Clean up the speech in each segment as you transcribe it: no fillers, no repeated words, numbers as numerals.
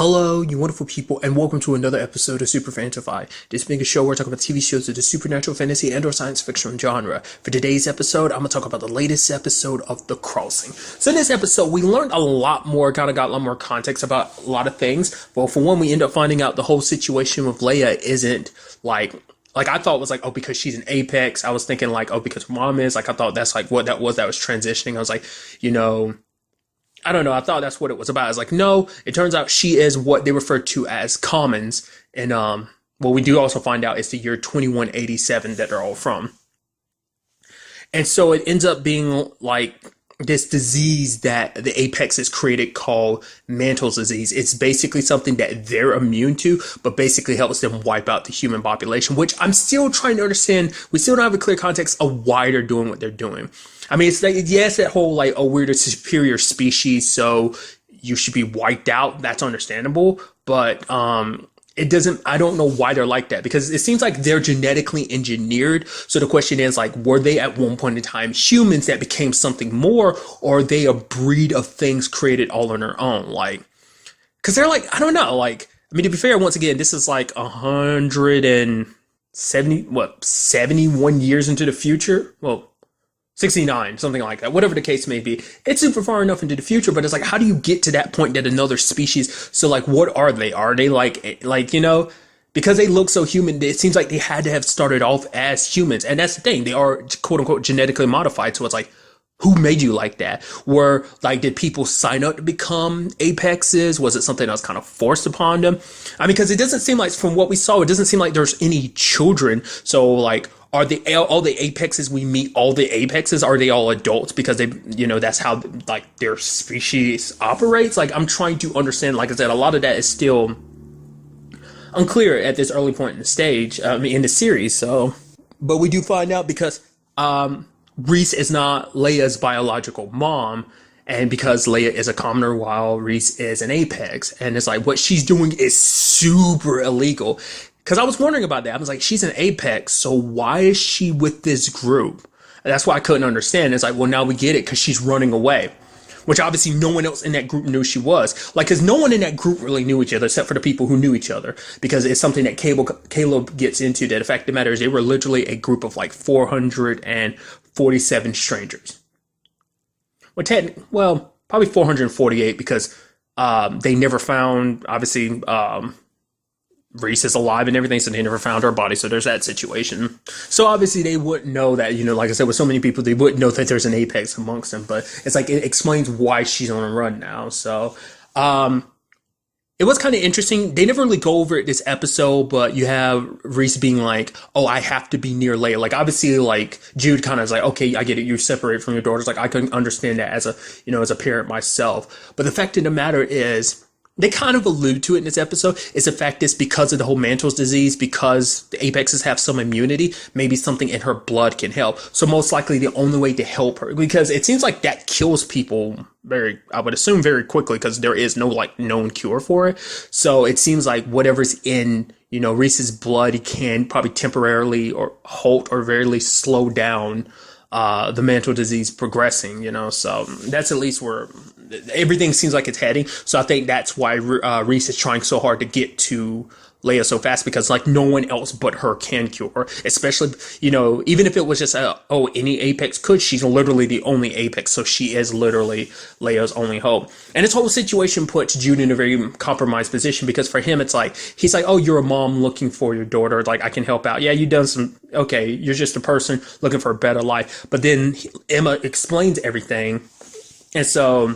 Hello, you wonderful people, and welcome to another episode of Super-Fanta-Fi. This being a show where I talk about TV shows of the supernatural, fantasy, and/or science fiction genre. For today's episode, I'm going to talk about the latest episode of The Crossing. So in this episode, we learned a lot more, kind of got a lot more context about a lot of things. Well, for one, we end up finding out the whole situation with Leia isn't like I thought it was like, oh, because she's an apex. I was thinking like, oh, because her mom is. Like, I thought that's like what that was transitioning. I was like, I don't know. I thought that's what it was about. I was like, no, it turns out she is what they refer to as commons. And what we do also find out is the year 2187 that they're all from. And so it ends up being like this disease that the apex has created called Mantle's disease. It's basically something that they're immune to, but basically helps them wipe out the human population, which I'm still trying to understand. We still don't have a clear context of why they're doing what they're doing. I mean, it's like, yes, that whole like, oh, we're the superior species, so you should be wiped out. That's understandable. But it doesn't, I don't know why they're like that, because it seems like they're genetically engineered. So the question is like, were they at one point in time humans that became something more, or are they a breed of things created all on their own? Like, because they're like, I don't know. Like, I mean, to be fair, once again, this is like 71 years into the future. Well, 69, something like that, whatever the case may be. It's super far enough into the future, but it's like, how do you get to that point that another species? So like, what are they? Are they like, because they look so human, it seems like they had to have started off as humans. And that's the thing. They are quote unquote genetically modified. So it's like, who made you like that? Did people sign up to become apexes? Was it something that was kind of forced upon them? I mean, because it doesn't seem like, from what we saw, it doesn't seem like there's any children. So like, are they all the apexes we meet, all the apexes, are they all adults because they, that's how like their species operates? Like, I'm trying to understand, like I said, a lot of that is still unclear at this early point in the stage, in the series. So, but we do find out because, Reese is not Leia's biological mom, and because Leia is a commoner while Reese is an apex, and it's like what she's doing is super illegal. Because I was wondering about that. I was like, she's an apex, so why is she with this group? And that's why I couldn't understand. It's like, well, now we get it, because she's running away, which obviously no one else in that group knew she was. Like, because no one in that group really knew each other except for the people who knew each other, because it's something that Caleb gets into, that the fact of the matter is they were literally a group of like 447 strangers. Well, probably 448, because they never found, obviously, Reese is alive and everything, so they never found her body, so there's that situation. So obviously they wouldn't know that, like I said, with so many people, they wouldn't know that there's an apex amongst them, but it's like, it explains why she's on a run now. So it was kind of interesting. They never really go over it this episode, but you have Reese being like, oh, I have to be near Leia. Like, obviously, like, Jude kind of is like, okay, I get it, you're separated from your daughters. Like, I couldn't understand that as a parent myself. But the fact of the matter is, they kind of allude to it in this episode, is the fact is because of the whole Mantle's disease, because the apexes have some immunity, maybe something in her blood can help. So most likely the only way to help her, because it seems like that kills people I would assume very quickly, because there is no like known cure for it. So it seems like whatever's in, Reese's blood can probably temporarily or halt or very least slow down the Mantle disease progressing, so that's at least where everything seems like it's heading. So I think that's why Reese is trying so hard to get to Leia so fast, because like no one else but her can cure her, especially, even if it was just, any apex could, she's literally the only apex. So she is literally Leia's only hope. And this whole situation puts Jude in a very compromised position, because for him, it's like, he's like, oh, you're a mom looking for your daughter. Like, I can help out. Yeah, you've done okay, you're just a person looking for a better life. But then Emma explains everything. And so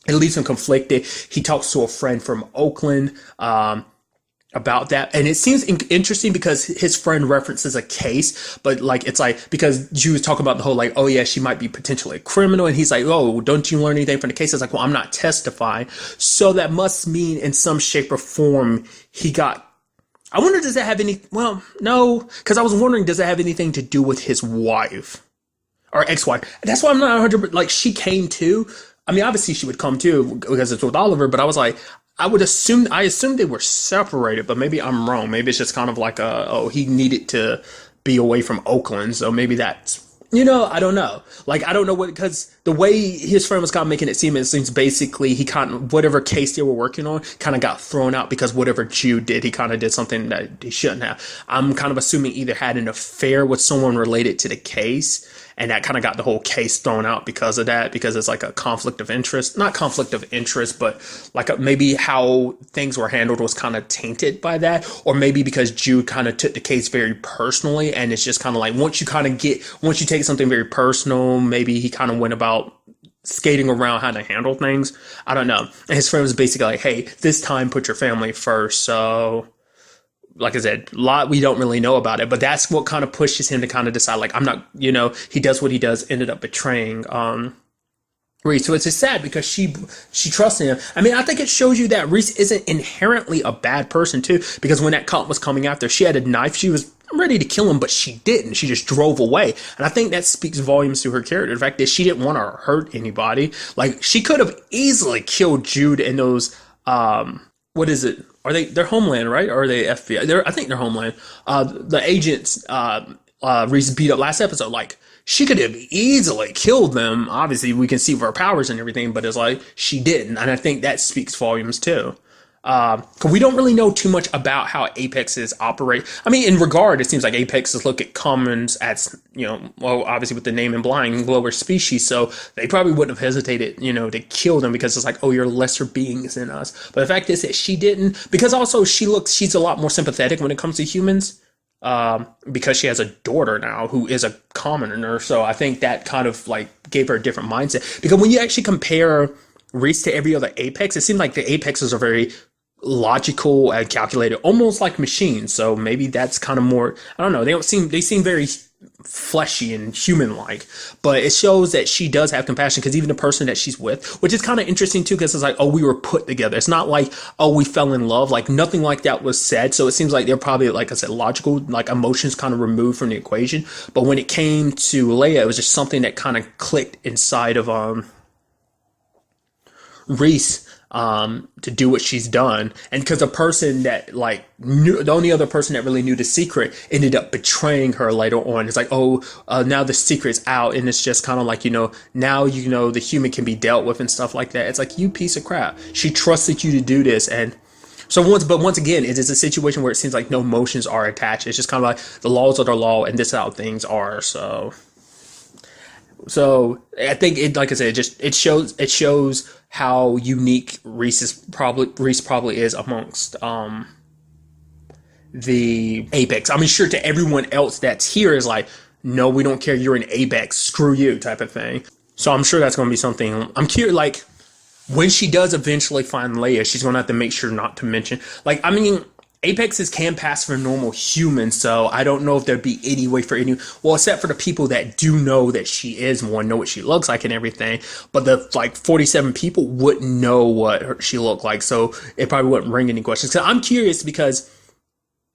it leaves him conflicted. He talks to a friend from Oakland, about that, and it seems interesting because his friend references a case, but like it's like, because Jude was talking about the whole like, oh yeah, she might be potentially a criminal, and he's like, oh, don't you learn anything from the case? It's like, well, I'm not testifying, so that must mean in some shape or form he got. I wonder, does that have any? Well, no, because I was wondering, does it have anything to do with his wife or ex-wife? That's why I'm not 100%. Like, she came too. I mean, obviously she would come too because it's with Oliver, but I was like, I assumed they were separated, but maybe I'm wrong. Maybe it's just kind of like he needed to be away from Oakland, so maybe that's, I don't know. Like, I don't know because the way his friend was kind of making it seems basically he kind of, whatever case they were working on kind of got thrown out because whatever Jude did, he kind of did something that he shouldn't have. I'm kind of assuming either had an affair with someone related to the case, and that kind of got the whole case thrown out because of that, because it's like a conflict of interest, not conflict of interest, but like maybe how things were handled was kind of tainted by that, or maybe because Jude kind of took the case very personally, and it's just kind of like once you take something very personal, maybe he kind of went about skating around how to handle things. I don't know. And his friend was basically like, hey, this time put your family first. So like I said, a lot we don't really know about it, but that's what kind of pushes him to kind of decide, like, I'm not, he does what he does, ended up betraying Reese. So it's just sad because she trusts him. I mean, I think it shows you that Reese isn't inherently a bad person too, because when that cop was coming after, she had a knife. She was ready to kill him, but she didn't. She just drove away. And I think that speaks volumes to her character. The fact that she didn't want to hurt anybody. Like, she could have easily killed Jude and those, what is it? They're Homeland, right? Or are they FBI? I think they're Homeland. The agents, Reese beat up last episode. Like, she could have easily killed them. Obviously, we can see her powers and everything, but it's like, she didn't. And I think that speaks volumes too. Cause we don't really know too much about how Apexes operate. I mean, in regard, it seems like Apexes look at commons as, well, obviously with the name implying lower species. So they probably wouldn't have hesitated, to kill them because it's like, oh, you're lesser beings than us. But the fact is that she didn't, because also she's a lot more sympathetic when it comes to humans. Because she has a daughter now who is a commoner. So I think that kind of like gave her a different mindset, because when you actually compare Reese to every other Apex, it seems like the Apexes are very logical and calculated, almost like machines. So maybe that's kind of more, I don't know, they seem very fleshy and human-like, but it shows that she does have compassion, because even the person that she's with, which is kind of interesting too, because it's like, oh, we were put together. It's not like, oh, we fell in love. Like, nothing like that was said. So it seems like they're probably, like I said, logical, like emotions kind of removed from the equation. But when it came to Leia, it was just something that kind of clicked inside of Reese, to do what she's done. And because the person that like knew, the only other person that really knew the secret ended up betraying her later on. It's like, oh, now the secret's out, and it's just kind of like, now the human can be dealt with and stuff like that. It's like, you piece of crap. She trusted you to do this. And so once again, it is a situation where it seems like no emotions are attached. It's just kind of like the laws are the law, and this is how things are. So I think it, like I said, it shows how unique Reese probably is amongst the Apex. I mean, sure, to everyone else that's here is like, no, we don't care, you're an Apex, screw you type of thing. So I'm sure that's going to be something. I'm curious, like, when she does eventually find Leia, she's going to have to make sure not to mention, like, I mean, Apexes can pass for normal humans, so I don't know if there'd be any way for well, except for the people that do know that she is one, know what she looks like and everything, but the, like, 47 people wouldn't know what she looked like, so it probably wouldn't ring any questions. So I'm curious, because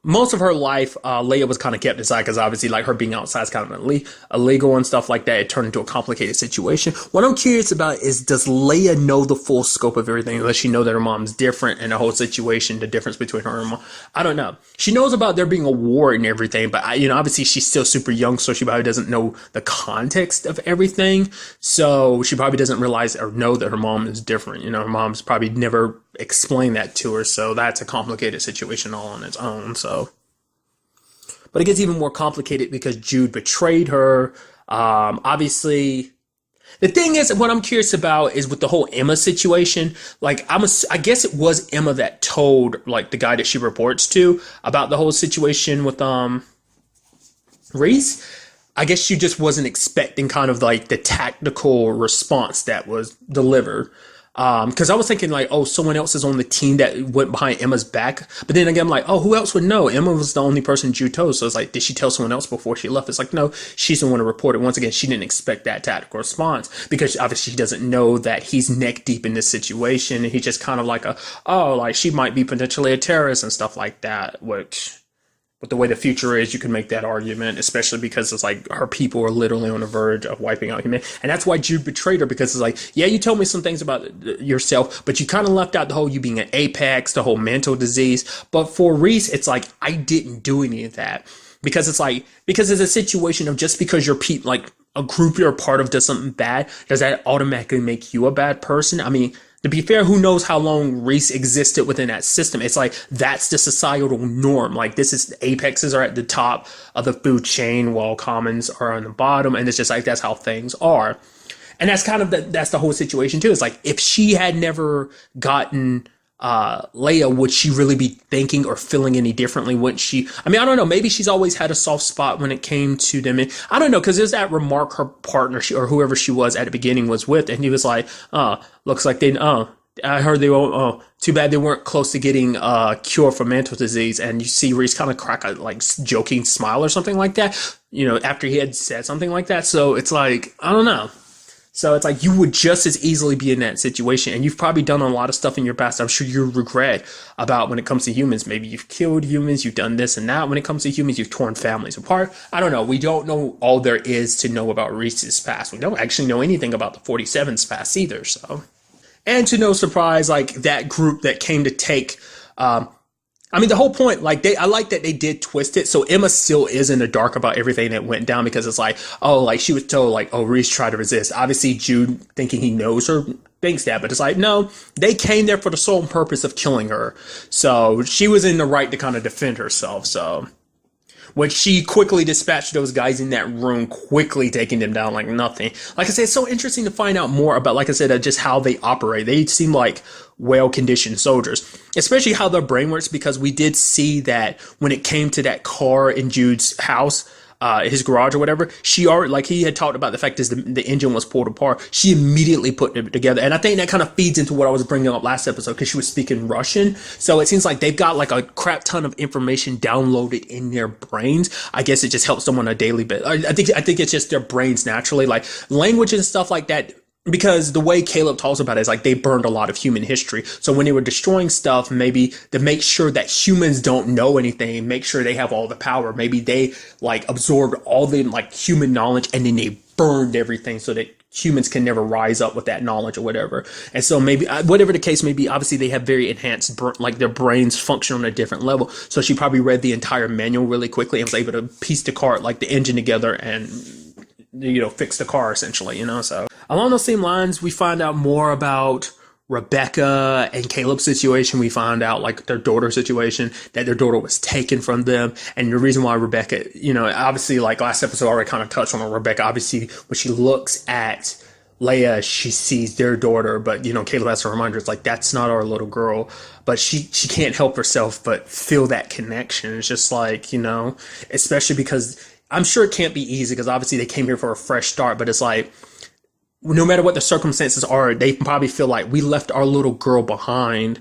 most of her life, Leia was kind of kept aside, because obviously, like, her being outside is kind of illegal and stuff like that. It turned into a complicated situation. What I'm curious about is, does Leia know the full scope of everything? Does she know that her mom's different and the whole situation, the difference between her and her mom? I don't know. She knows about there being a war and everything, but obviously she's still super young, so she probably doesn't know the context of everything. So she probably doesn't realize or know that her mom is different. Her mom's probably never explained that to her, so that's a complicated situation all on its own. But it gets even more complicated because Jude betrayed her. Obviously, the thing is, what I'm curious about is with the whole Emma situation. Like, I guess it was Emma that told, like, the guy that she reports to about the whole situation with Reese. I guess she just wasn't expecting kind of like the tactical response that was delivered. Because I was thinking, like, oh, someone else is on the team that went behind Emma's back. But then again, I'm like, oh, who else would know? Emma was the only person Jude told. So it's like, did she tell someone else before she left? It's like, no, she's the one to report it. Once again, she didn't expect that tactical response, because obviously she doesn't know that he's neck deep in this situation. And he's just kind of like like, she might be potentially a terrorist and stuff like that, which, with the way the future is, you can make that argument, especially because it's like her people are literally on the verge of wiping out humanity. And that's why Jude betrayed her, because it's like, yeah, you told me some things about yourself, but you kind of left out the whole you being an apex, the whole mental disease. But for Reese, it's like, I didn't do any of that. Because it's a situation of, just because you're like, a group you're a part of does something bad, does that automatically make you a bad person? I mean, to be fair, who knows how long Reese existed within that system? It's like that's the societal norm. Like this is apexes are at the top of the food chain while commons are on the bottom, and it's just like that's how things are. And that's kind of that's the whole situation too. It's like if she had never gotten Leia, would she really be thinking or feeling any differently? Wouldn't she? I mean, I don't know. Maybe she's always had a soft spot when it came to them. And I don't know, because there's that remark her partner or whoever she was at the beginning was with, and he was like, looks like they, I heard they were, too bad they weren't close to getting a cure for mental disease. And you see Reese kind of crack a like joking smile or something like that, after he had said something like that. So it's like, I don't know. So it's like you would just as easily be in that situation. And you've probably done a lot of stuff in your past I'm sure you regret about when it comes to humans. Maybe you've killed humans, you've done this and that. When it comes to humans, you've torn families apart. I don't know. We don't know all there is to know about Reese's past. We don't actually know anything about the 47's past either. So, and to no surprise, like that group that came to take, I mean, the whole point, like I like that they did twist it. So Emma still is in the dark about everything that went down because it's like, oh, like she was told like, oh, Reese tried to resist. Obviously Jude thinking he knows her thinks that, but it's like, no, they came there for the sole purpose of killing her. So she was in the right to kind of defend herself. So when she quickly dispatched those guys in that room, quickly taking them down like nothing. Like I said, it's so interesting to find out more about, like I said, just how they operate. They seem like well-conditioned soldiers, especially how their brain works, because we did see that when it came to that car in Jude's house, his garage or whatever, she already, like he had talked about the fact that the engine was pulled apart. She immediately put it together. And I think that kind of feeds into what I was bringing up last episode because she was speaking Russian. So it seems like they've got like a crap ton of information downloaded in their brains. I guess it just helps them on a daily bit. I think it's just their brains naturally, like language and stuff like that. Because the way Caleb talks about it is like they burned a lot of human history. So when they were destroying stuff, maybe to make sure that humans don't know anything, make sure they have all the power, maybe they like absorbed all the like human knowledge and then they burned everything so that humans can never rise up with that knowledge or whatever. And so maybe whatever the case may be, obviously they have very enhanced, like their brains function on a different level. So she probably read the entire manual really quickly and was able to piece the car, like the engine together and fix the car essentially, so along those same lines, we find out more about Rebecca and Caleb's situation. We find out like their daughter situation, that their daughter was taken from them. And the reason why Rebecca, obviously like last episode I already kind of touched on Rebecca, obviously when she looks at Leia, she sees their daughter, but Caleb has to remind her, it's like, that's not our little girl. But she can't help herself but feel that connection. It's just like, especially because I'm sure it can't be easy because obviously they came here for a fresh start, but it's like, no matter what the circumstances are, they probably feel like we left our little girl behind.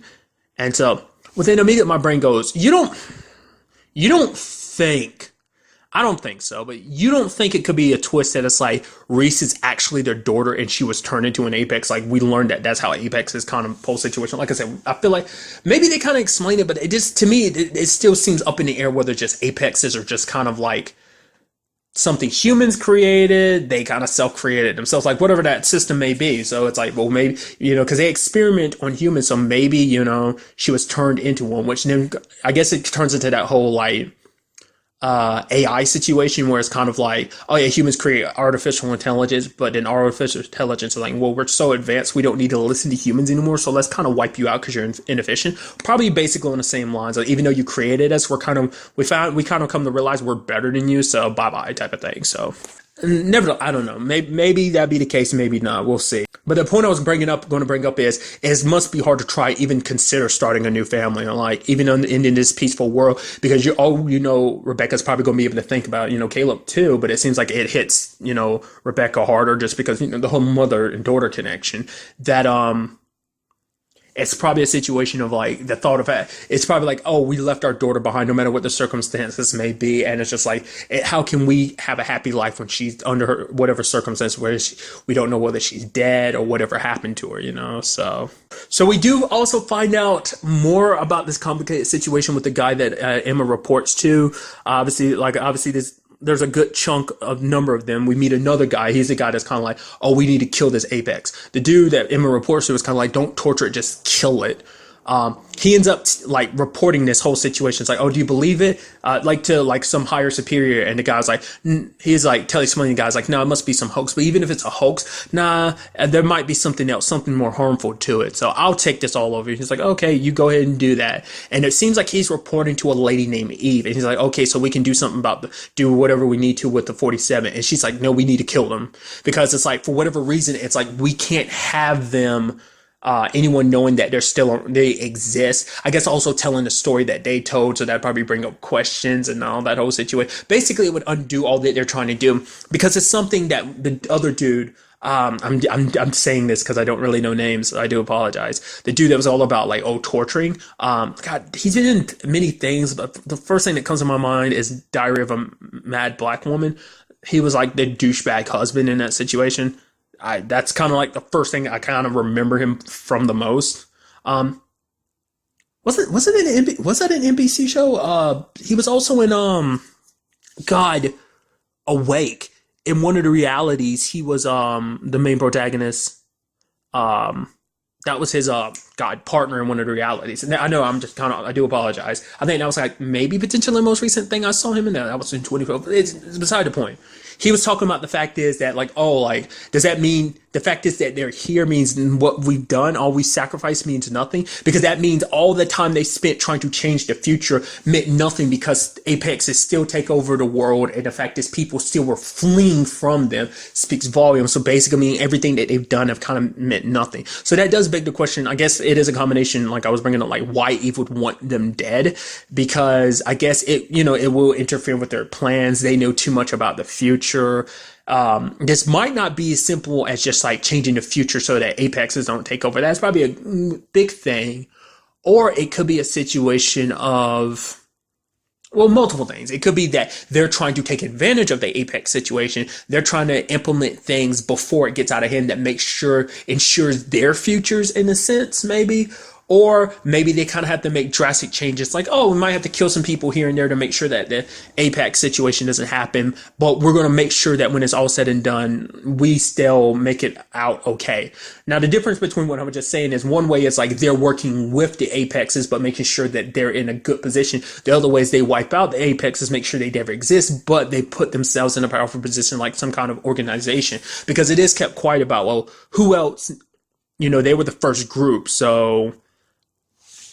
And so within immediate, my brain goes, you don't think, I don't think so, but you don't think it could be a twist that it's like Reese is actually their daughter and she was turned into an Apex. Like we learned that that's how Apex is kind of whole situation. Like I said, I feel like maybe they kind of explain it, but it just, to me, it still seems up in the air whether just Apexes or just kind of like something humans created, they kind of self-created themselves, like whatever that system may be. So it's like, well, maybe, because they experiment on humans. So maybe, she was turned into one, which then I guess it turns into that whole like AI situation where it's kind of like, oh yeah, humans create artificial intelligence, but then artificial intelligence is like, well, we're so advanced, we don't need to listen to humans anymore. So let's kind of wipe you out because you're inefficient. Probably basically on the same lines. Like, even though you created us, we kind of come to realize we're better than you. So bye bye type of thing. So never, I don't know. Maybe that'd be the case. Maybe not. We'll see. But the point I was going to bring up is it must be hard to try even consider starting a new family, like even in this peaceful world, because Rebecca's probably going to be able to think about Caleb too. But it seems like it hits Rebecca harder just because the whole mother and daughter connection that it's probably a situation of like the thought of it's probably like, oh, we left our daughter behind no matter what the circumstances may be. And it's just like, how can we have a happy life when she's under her, whatever circumstance where we don't know whether she's dead or whatever happened to her, so we do also find out more about this complicated situation with the guy that Emma reports to. Obviously there's a good chunk of number of them. We meet another guy. He's the guy that's kind of like, oh, we need to kill this Apex. The dude that Emma reports to is kind of like, don't torture it, just kill it. He ends up like reporting this whole situation. It's like, oh, do you believe it? Like to like some higher superior, and the guy's like, he's like explaining the guy's like, no, it must be some hoax. But even if it's a hoax, nah, there might be something else, something more harmful to it. So I'll take this all over. He's like, okay, you go ahead and do that. And it seems like he's reporting to a lady named Eve, and he's like, okay, so we can do something about do whatever we need to with the 47. And she's like, no, we need to kill them, because it's like for whatever reason, it's like we can't have them. Anyone knowing that they exist. I guess also telling the story that they told, so that probably bring up questions and all that whole situation. Basically, it would undo all that they're trying to do, because it's something that the other dude. I'm saying this because I don't really know names. So I do apologize. The dude that was all about like torturing. God, he's been in many things, but the first thing that comes to my mind is Diary of a Mad Black Woman. He was like the douchebag husband in that situation. That's kind of like the first thing I kind of remember him from the most. Was that an NBC show? He was also in God, Awake. In one of the realities, he was the main protagonist. That was his partner in one of the realities. And I know I do apologize. I think that was like maybe potentially the most recent thing I saw him in. That was in 2012. It's beside the point. He was talking about the fact is that like, oh, like, does that mean the fact is that they're here means what we've done, all we sacrificed means nothing? Because that means all the time they spent trying to change the future meant nothing, because Apex is still take over the world, and the fact is people still were fleeing from them speaks volumes. So basically, meaning everything that they've done have kind of meant nothing. So that does beg the question. I guess it is a combination, like I was bringing up, like why Eve would want them dead, because I guess it will interfere with their plans. They know too much about the future. This might not be as simple as just like changing the future so that Apexes don't take over. That's probably a big thing. Or it could be a situation of, well, multiple things. It could be that they're trying to take advantage of the Apex situation. They're trying to implement things before it gets out of hand that ensures their futures in a sense, maybe. Or maybe they kind of have to make drastic changes, like, oh, we might have to kill some people here and there to make sure that the Apex situation doesn't happen, but we're going to make sure that when it's all said and done, we still make it out okay. Now, the difference between what I'm just saying is one way is like they're working with the Apexes, but making sure that they're in a good position. The other way is they wipe out the Apexes, make sure they never exist, but they put themselves in a powerful position, like some kind of organization, because it is kept quiet about, well, who else? They were the first group, so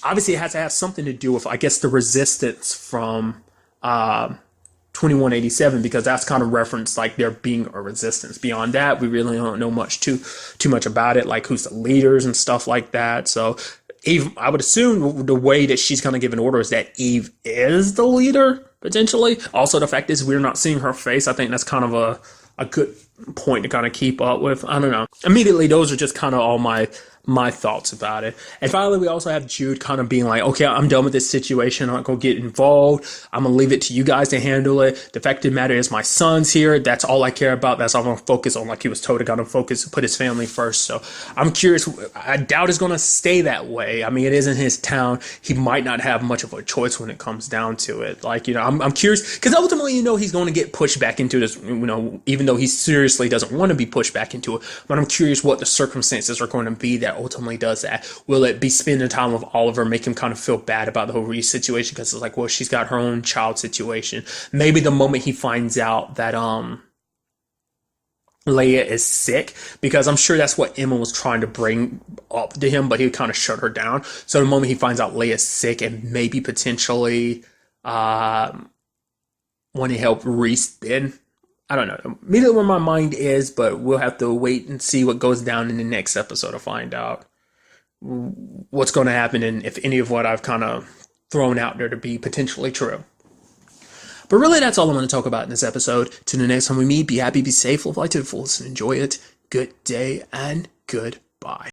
obviously it has to have something to do with, I guess, the resistance from 2187, because that's kind of referenced like there being a resistance. Beyond that, we really don't know too much about it, like who's the leaders and stuff like that. So Eve, I would assume the way that she's going to give an order is that Eve is the leader, potentially. Also, the fact is we're not seeing her face. I think that's kind of a good point to kind of keep up with. I don't know. Immediately, those are just kind of all my thoughts about it. And finally, we also have Jude kind of being like, okay, I'm done with this situation. I'm not going to get involved. I'm going to leave it to you guys to handle it. The fact of the matter is my son's here. That's all I care about. That's all I'm going to focus on. Like he was told to kind of put his family first. So I'm curious. I doubt it's going to stay that way. I mean, it is in his town. He might not have much of a choice when it comes down to it. Like, I'm curious, because ultimately, he's going to get pushed back into this, even though he seriously doesn't want to be pushed back into it. But I'm curious what the circumstances are going to be that ultimately does that. Will it be spending time with Oliver, make him kind of feel bad about the whole Reese situation, because it's like, well, she's got her own child situation. Maybe the moment he finds out that Leia is sick, because I'm sure that's what Emma was trying to bring up to him, but he kind of shut her down. So the moment he finds out Leia's sick and maybe potentially want to help Reese, then I don't know immediately where my mind is, but we'll have to wait and see what goes down in the next episode to find out what's going to happen and if any of what I've kind of thrown out there to be potentially true. But really, that's all I'm going to talk about in this episode. Till the next time we meet, be happy, be safe, live life to the fullest, and enjoy it. Good day and goodbye.